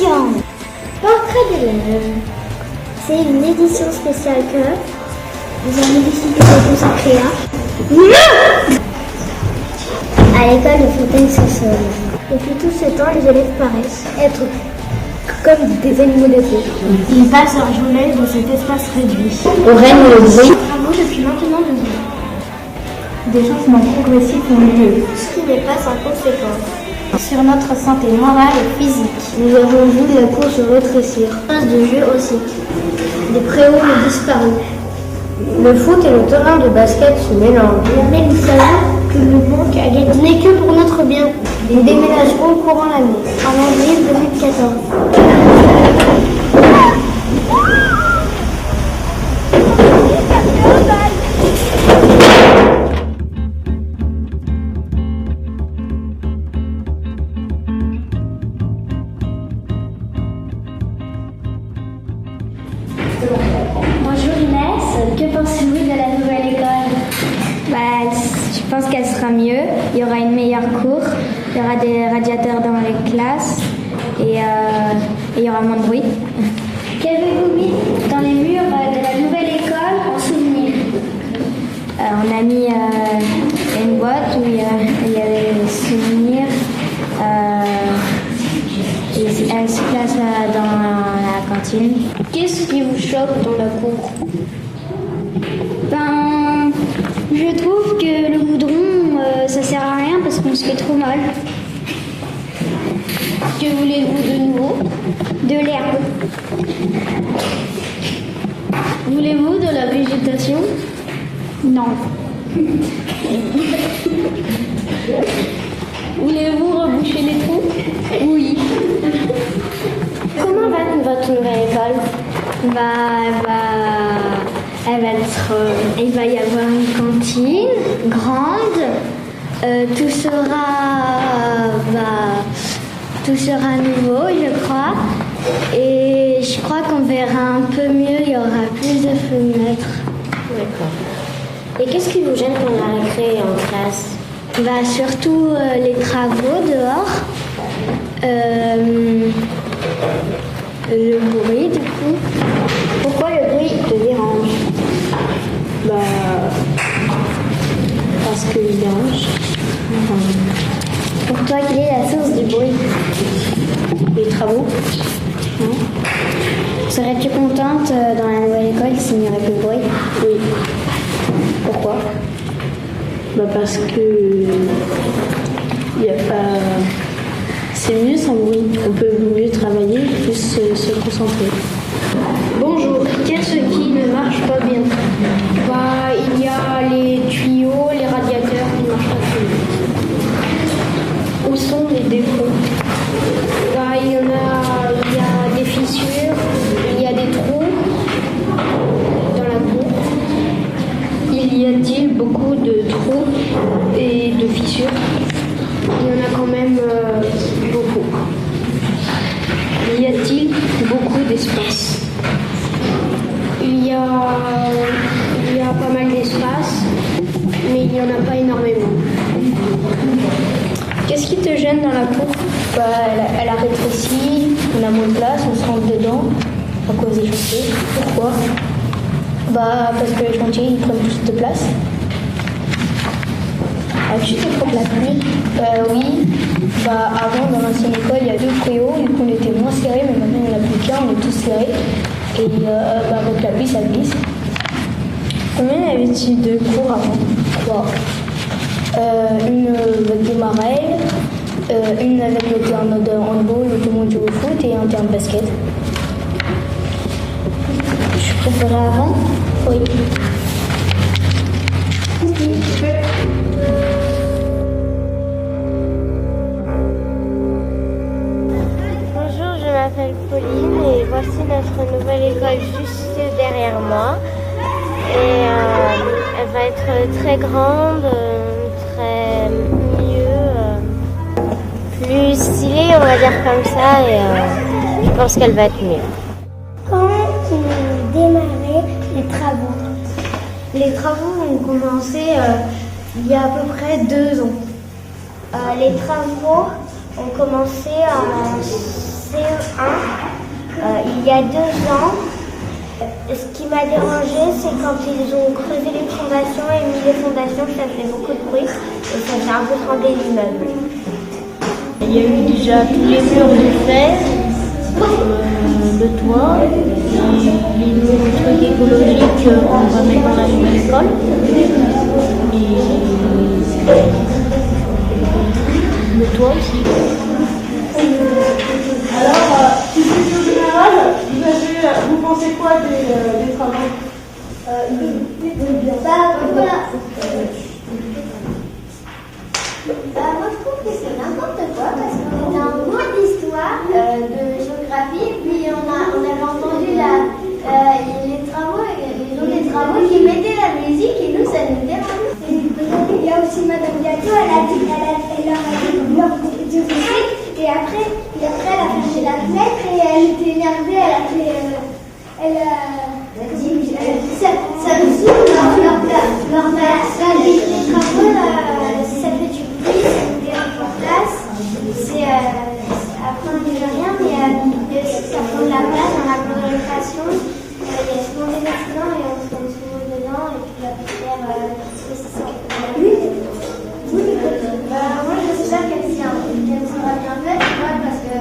édition. Portrait d'élève. C'est une édition spéciale que nous avons décidé de consacrer à l'école de Fontaine-sur-Saône. Depuis tout ce temps, les élèves paraissent être comme des animaux de feu. Ils passent leur journée dans cet espace réduit. Au règne le bruit. Travaux depuis maintenant 2 ans. Des changements progressifs ont lieu. Ce qui n'est pas sans conséquence sur notre santé morale et physique. Nous avons vu la course rétrécir. Place de jeu aussi. Des préaux ont disparu. Le foot et le terrain de basket se mélangent. Mais nous savons que le manque à gagner n'est que pour notre bien. Nous déménagerons courant l'année, en avril 2014. Bonjour Inès, que pensez-vous de la nouvelle école? Je pense qu'elle sera mieux, il y aura une meilleure cour, il y aura des radiateurs dans les classes et il y aura moins de bruit. Qu'avez-vous mis dans les murs de la nouvelle école en souvenir? On a mis une boîte où il y a des souvenirs et elle se place dans la cantine. Qu'est-ce qui vous choque dans la cour? Je trouve que le goudron, ça sert à rien parce qu'on se fait trop mal. Que voulez-vous de nouveau? De l'herbe. Voulez-vous de la végétation? Non. Voulez-vous reboucher les trous? Oui. Comment va votre nouvelle école? Il va y avoir une cantine grande. Tout sera nouveau, je crois. Et je crois qu'on verra un peu mieux. Il y aura plus de fenêtres. D'accord. Et qu'est-ce qui vous gêne pendant la récré en classe? Surtout les travaux dehors. Le bruit, du coup. Pourquoi le bruit te dérange? Parce qu'il dérange. Pour toi, quelle est la source du bruit? Les travaux. Serais-tu contente dans la nouvelle école s'il n'y aurait plus de bruit? Oui. Pourquoi? Parce que il y a pas. C'est mieux sans bruit. On peut mieux travailler, plus se concentrer. Bonjour, qu'est-ce qui ne marche pas bien? Il y a les tuyaux, les radiateurs qui ne marchent pas très bien. Où sont les défauts? Il y a des fissures, il y a des trous dans la cour. Il y a-t-il beaucoup de trous et de fissures? Il y en a quand même beaucoup. Y a-t-il beaucoup d'espace? Il y a pas mal d'espace, mais il n'y en a pas énormément. Qu'est-ce qui te gêne dans la cour? Elle a rétréci, on a moins de place, on se rentre dedans à cause des chantiers. Pourquoi? Parce que les chantiers ils prennent plus de place. As-tu trop de la pluie? Oui. Avant, dans l'ancienne école, il y a 2 préaux, du coup on était moins serrés, mais maintenant il n'y en a plus qu'un, on est tous serrés. Et avec la pluie, ça glisse. Combien y avait-il de cours avant? 3. Une avec des marelles, une avec le terrain de handball, où tout le monde joue au foot, et un terrain de basket. Tu préférais avant? Oui. Bonjour, je m'appelle Pauline et voici notre nouvelle école juste derrière moi. Et elle va être très grande, très mieux, plus stylée, on va dire comme ça, et je pense qu'elle va être mieux. Quand ont démarré les travaux? Les travaux ont commencé il y a à peu près 2 ans. Les travaux ont commencé en CE1 a 2 ans. Ce qui m'a dérangé, c'est quand ils ont creusé les fondations et mis les fondations, ça fait beaucoup de bruit et ça fait un peu trembler l'immeuble. Il y a eu déjà tous les murs de fer, le toit, les nouveaux trucs écologiques qu'on va mettre dans la nouvelle école. Et le toit aussi. Alors, culture générale, vous pensez quoi des travaux Moi je trouve que c'est n'importe quoi parce qu'on était en cours d'histoire, de géographie, et puis on avait entendu les travaux, les gens des travaux qui mettaient la musique et nous ça nous dérange. Il y a aussi Madame Diato, elle leur a dit leur compétition et après elle a fermé la fenêtre et elle était énervée, elle a fait ça nous saoule leur les travaux, ça fait du bruit, ça nous dérange en place. Après on ne dit rien, mais aussi ça prend de la place dans la cour de récréation. Il y a souvent des accidents et on se tombe souvent dedans et puis la poussière aussi ça. Moi j'espère qu'elle sera bien faite, parce que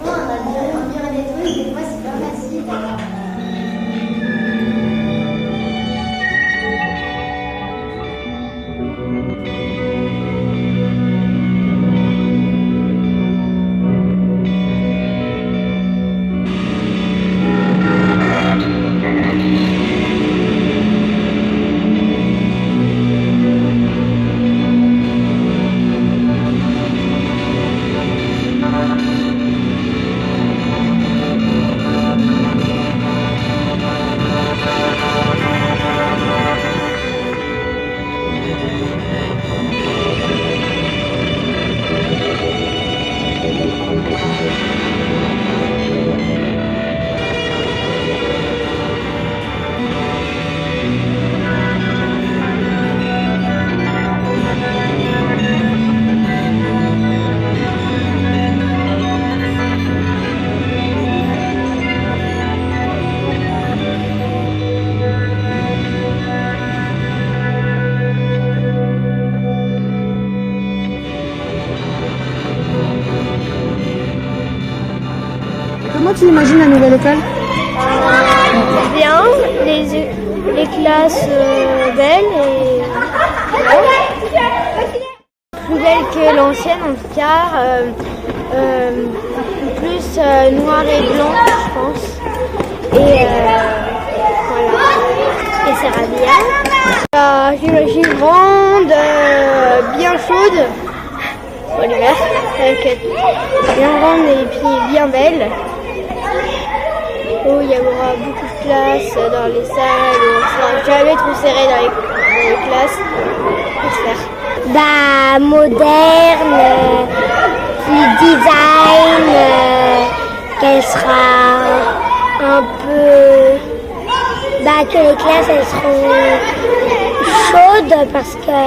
franchement on dirait des trucs, des fois c'est pas facile. Comment tu imagines la nouvelle école? Bien, les classes belles et plus belles que l'ancienne en tout cas, plus noir et blanc je pense. Et voilà, et c'est bien. J'imagine grande, bien chaude pour l'hiver, bien grande et puis bien belle. Où il y aura beaucoup de classes dans les salles, on ne sera jamais trop serré dans les classes. J'espère. Moderne, plus design, qu'elle sera un peu. Que les classes elles seront chaudes parce que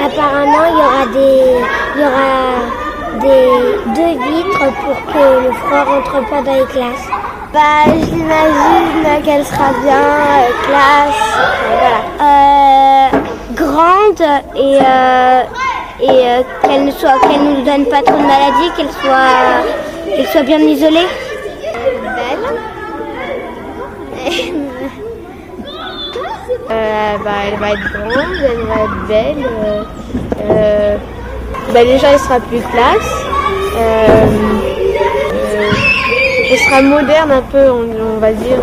apparemment il y aura deux vitres pour que le froid rentre pas dans les classes. J'imagine qu'elle sera bien classe, grande et qu'elle nous donne pas trop de maladies, qu'elle soit bien isolée. Belle. Elle va être grande, elle va être belle. Déjà elle sera plus classe, elle sera moderne un peu, on va dire,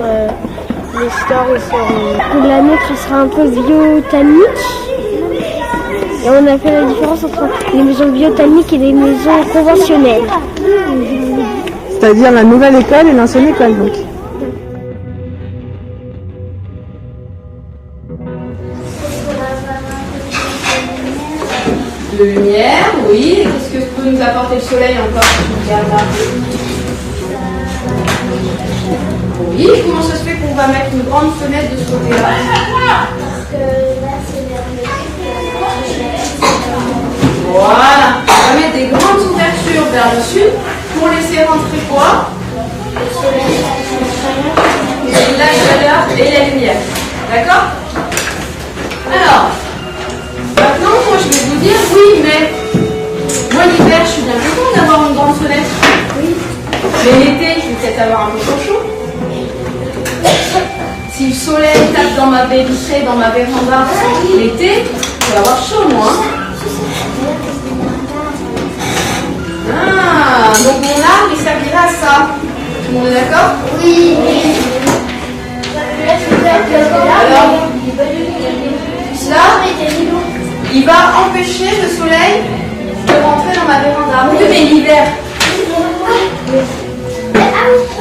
les stores seront... La nôtre sera un peu biotanique, et on a fait la différence entre les maisons biotaniques et les maisons conventionnelles. C'est-à-dire la nouvelle école et l'ancienne école donc. De lumière, oui. Qu'est-ce que peut nous apporter le soleil encore? Oui, comment ça se fait qu'on va mettre une grande fenêtre de ce côté-là? Voilà, on va mettre des grandes ouvertures vers le sud pour laisser rentrer quoi? La chaleur et la lumière. D'accord? Alors, maintenant, moi je vais vous dire, oui, mais moi l'hiver, je suis bien contente d'avoir une grande fenêtre. Oui. Mais l'été, je vais peut-être avoir un peu trop chaud. Si le soleil tape dans ma baie vitrée, dans ma véranda, l'été, je vais avoir chaud, moi. Ah, donc mon arbre, il servira à ça. Tout le monde est d'accord? Oui. Alors, là, il va empêcher le soleil de rentrer dans ma véranda. Oui, mais l'hiver.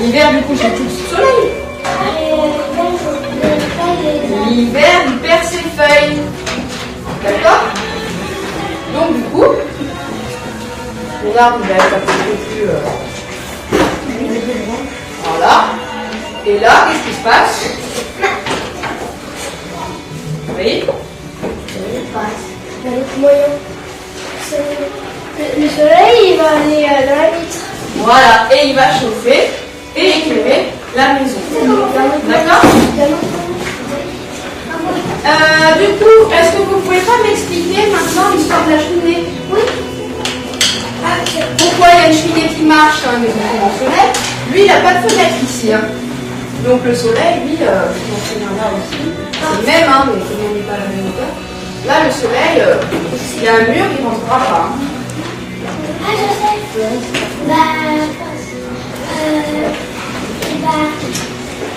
L'hiver, du coup, j'ai tout le soleil. L'hiver, il perd ses feuilles. D'accord? Donc, du coup, mon arbre, il va être un peu plus... Voilà. Et là, qu'est-ce qui se passe? Oui. Le soleil, il va aller dans la vitre. Voilà, et il va chauffer et éclairer la maison. D'accord? Du coup, est-ce que vous pouvez pas m'expliquer maintenant l'histoire de la cheminée? Oui. Pourquoi il y a une cheminée qui marche dans la maison conventionnelle? Lui, il n'a pas de fenêtre ici. Hein. Donc le soleil, lui, là aussi, c'est le même, hein, mais il n'est pas à la même hauteur. Là, le soleil, s'il y a un mur, il ne rentrera pas. Hein. Ah, je sais.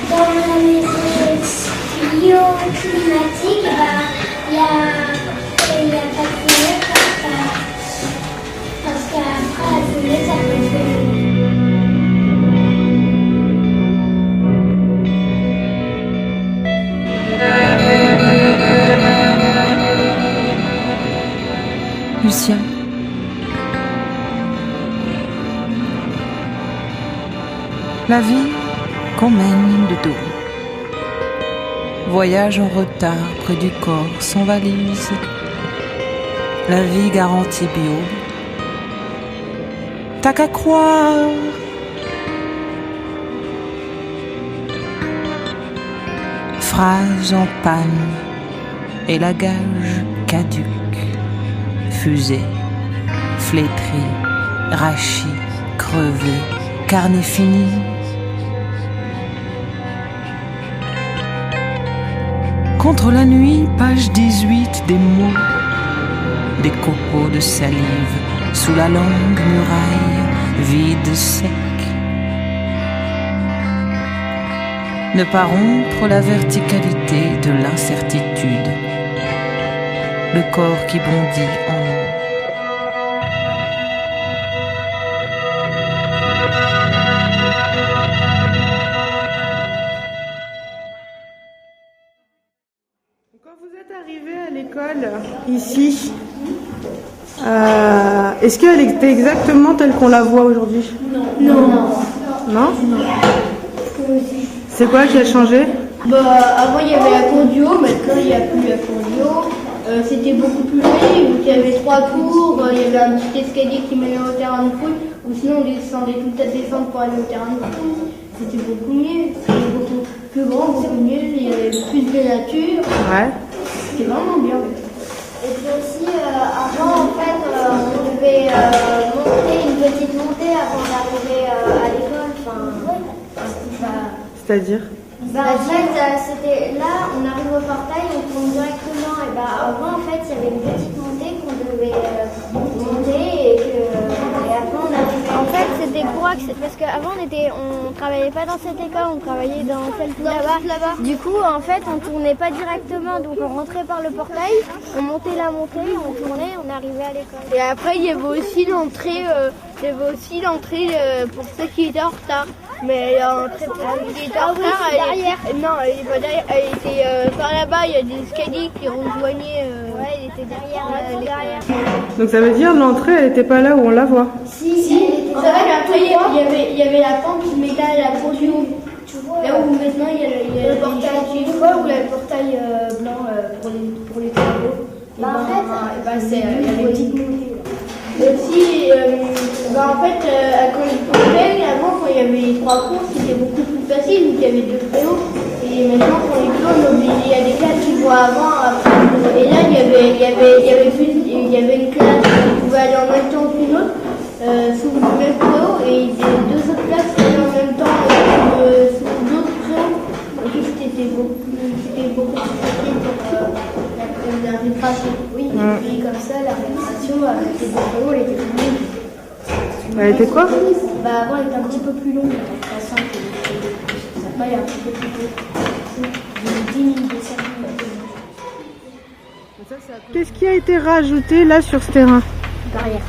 Dans la maison climatique, il y a pas de fenêtre parce qu'après la fenêtre, ça peut faire. Lucien. La vie qu'on mène de dos. Voyage en retard près du corps sans valise. La vie garantie bio. T'as qu'à croire. Phrase en panne et la gage caduque. Fusée, flétrie, rachis, crevé, carnet fini. Contre la nuit, page 18 des mots, des copeaux de salive, sous la longue muraille, vide, sec. Ne pas rompre la verticalité de l'incertitude, le corps qui bondit en nous. Quand vous êtes arrivé à l'école, ici, est-ce qu'elle était exactement telle qu'on la voit aujourd'hui? Non. Non? C'est quoi qui a changé? Avant il y avait la cour du haut, maintenant il n'y a plus la cour du haut. C'était beaucoup plus joli, il y avait 3 cours, il y avait un petit escalier qui menait au terrain de foot, ou sinon on descendait toute la descente pour aller au terrain de foot. C'était beaucoup mieux, c'était beaucoup plus grand, beaucoup mieux, il y avait plus de nature. Ouais. C'était vraiment bien. Et puis aussi, avant, en fait, on devait monter une petite montée avant d'arriver à l'école. C'est-à-dire? En fait, c'était là, on arrive au portail, on tourne directement. Et avant, en fait, il y avait une petite montée qu'on devait monter et après on arrivait. En fait, c'était pour parce qu'avant on travaillait pas dans cette école, on travaillait dans celle là-bas. Du coup, en fait, on tournait pas directement, donc on rentrait par le portail, on montait la montée, on tournait, on arrivait à l'école. Et après, il y avait aussi l'entrée, pour ceux qui étaient en retard. Mais l'entrée pour ceux qui étaient en retard, derrière. Non, elle était pas derrière, elle était par là-bas, il y a des escaliers qui rejoignaient. Ouais, il était derrière. Donc ça veut dire l'entrée, elle n'était pas là où on la voit. Si, C'est vrai qu'après, il y avait la pente qui mettait à la cour du haut. Là où maintenant il y a le portail du toit ou le portail blanc pour les travaux. En fait, il y avait une petite montée. Aussi, en fait, quand il pleuvait, avant, quand avait les 3 cours, c'était beaucoup plus facile, vu qu'il y avait 2 préaux. Et maintenant, pour les cours, on est obligé, il y a des classes qui vont avant, après. Et là, il y avait une classe qui pouvait aller en même temps qu'une autre, sous le même préau, et il y avait 2 autres classes qui allaient en même temps sous d'autres préaux. En plus, c'était beaucoup plus facile pour la récréation. Oui, et puis comme ça, la récréation, avec les 2 préaux, elle était plus longue. Elle était quoi? Bah, avant, elle était un petit peu plus longue, la récréation, ça va aller un petit peu plus long. 10 minutes de service. Qu'est-ce qui a été rajouté là sur ce terrain? Barrière.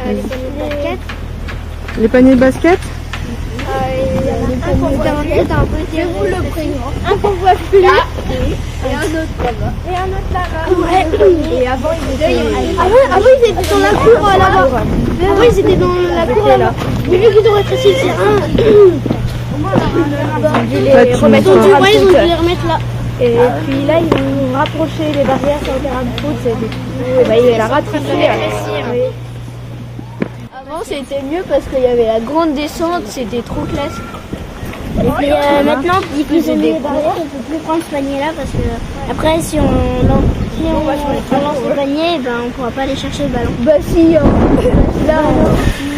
Les paniers de basket. Les paniers de basket? Un qu'on voit plus, un qu'on voit plus, et un autre là-bas. Et un autre là-bas. Ouais. Et avant ils étaient dans la cour là-bas. Avant ils étaient dans la cour là-bas. Mais vu qu'ils ont rétréci, c'est un. Ils ont dû les remettre là. Et puis là, ils ont rapproché les barrières sur le terrain de foot. Il a rattrapé. Avant, c'était mieux parce qu'il y avait la grande descente, c'était trop classe. Et puis maintenant, vu qu'ils ont mis les barrières, on ne peut plus prendre ce panier-là parce que après, si on lance le panier, ben, on ne pourra pas aller chercher le ballon. Bah si, là,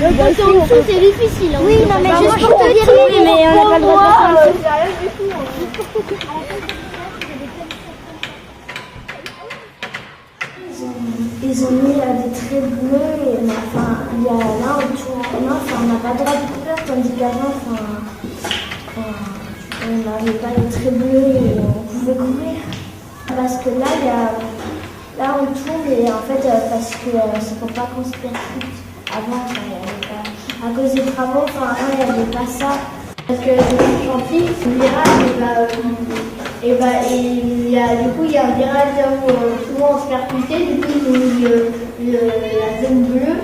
quand t'es en dessous, c'est difficile. Oui, non, mais juste pour te dire, oui, mais on n'a pas le droit de faire ça. Ils ont mis des traits bleus, et enfin, il y a là autour, on n'a pas le droit de courir, tandis qu'avant, on n'avait pas les traits bleus et on pouvait courir. Parce que là, là on tourne et en fait, parce que c'est pour pas qu'on se percute. Avant, il n'y avait pas, à cause des travaux, avant, il n'y avait pas ça. Parce que c'est gentil, le virage, du coup, il y a un virage là où souvent on se percutait, du coup, ils ont mis la zone bleue,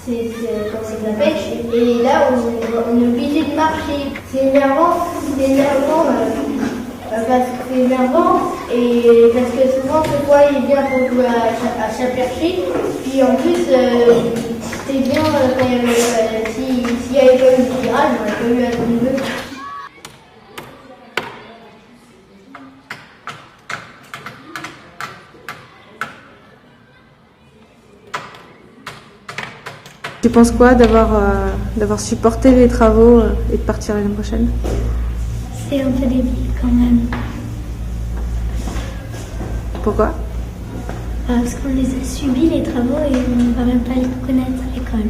c'est comme ça s'appelle, et là, on est obligé de marcher. C'est énervant, parce que c'est énervant, et parce que souvent, ce fois, il est bien pour jouer à Chaperchi, puis en plus, c'était bien quand il y avait, s'il n'y avait pas eu le virage, on n'aurait pas eu la zone bleue. Tu penses quoi d'avoir supporté les travaux et de partir l'année prochaine? C'est un peu débile quand même. Pourquoi? Parce qu'on les a subis les travaux et on ne va même pas les connaître à l'école.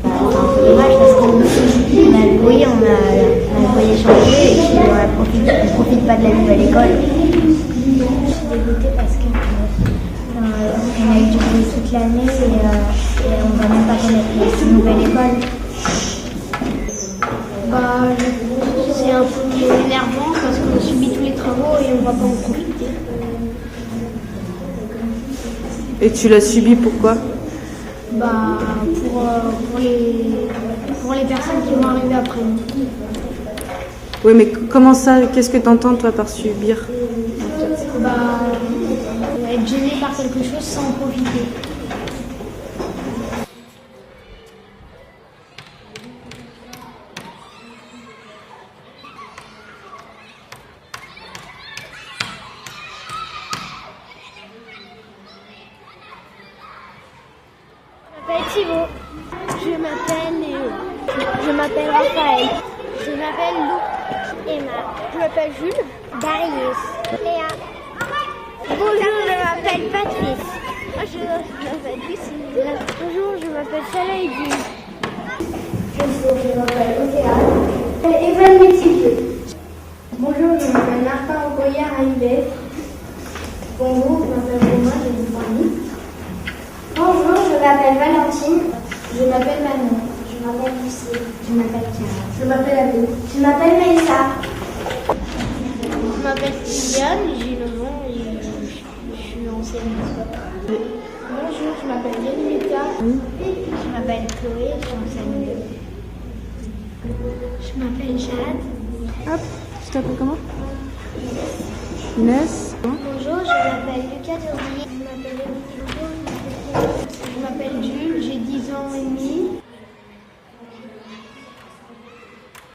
C'est dommage parce qu'on a le bruit, on a le foyer changé et puis on ne profite pas de la nouvelle école. Je suis dégoûtée parce que on a eu du bruit toute l'année et on ne va même pas connaître la nouvelle école. C'est un peu énervant parce qu'on subit tous les travaux et on ne va pas en profiter. Et tu l'as subi pourquoi? Pour les personnes qui vont arriver après nous. Oui, mais comment ça? Qu'est-ce que tu entends toi par subir? Être gêné par quelque chose sans en profiter. Je m'appelle Thibaut. Je m'appelle Léo. Je m'appelle Raphaël. Je m'appelle Lou. Emma. Je m'appelle Jules. Darius. Léa. Bonjour, je m'appelle Patrice. Je m'appelle Lucie. Bonjour, je m'appelle Salah. Bonjour, je m'appelle Océane. Evan Métivier. Bonjour, je m'appelle Martin Okoya Raïbet. Bonjour, je m'appelle Romain, j'ai 10 ans. Bonjour, je m'appelle Valentine. Je m'appelle Manon. Je m'appelle Lucie. Je m'appelle Chiara. Je m'appelle Abel. Je m'appelle Maïssa. Je m'appelle Liliane, j'ai 9 ans et je suis en CM2. Bonjour, je m'appelle Yenimita. Je m'appelle Chloé, je suis en CM2. Je m'appelle Jade. Hop, tu t'appelles comment? Inès? Bonjour, je m'appelle Lucas de